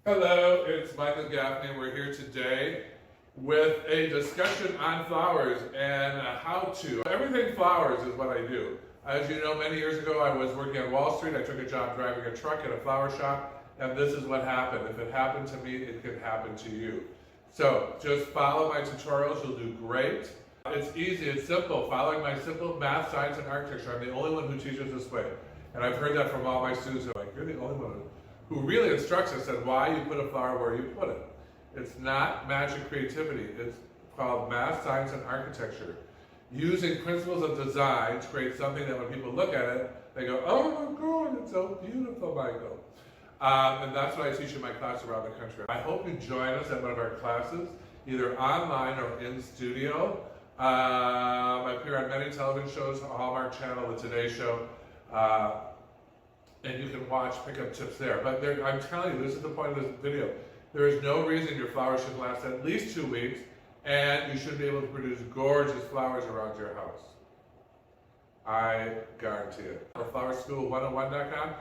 Hello, it's Michael Gaffney, and we're here today with a discussion on flowers and a how-to. Everything flowers is what I do. As you know, many years ago I was working on Wall Street. I took a job driving a truck at a flower shop, and this is what happened. If it happened to me, it could happen to you. So just follow my tutorials, you'll do great. It's easy, it's simple. Following my simple math, science, and architecture. I'm the only one who teaches this way. And I've heard that from all my students. They're like, you're the only one who really instructs us on why you put a flower where you put it. It's not magic creativity. It's called math, science, and architecture. Using principles of design to create something that when people look at it, they go, oh my God, it's so beautiful, Michael. And that's what I teach in my class around the country. I hope you join us at one of our classes, either online or in studio. I appear on many television shows, the Hallmark Channel, the Today Show, and you can watch, pick up tips there. But I'm telling you, this is the point of this video. There is no reason your flowers should last at least 2 weeks, and you should be able to produce gorgeous flowers around your house. I guarantee it. Flowerschool101.com.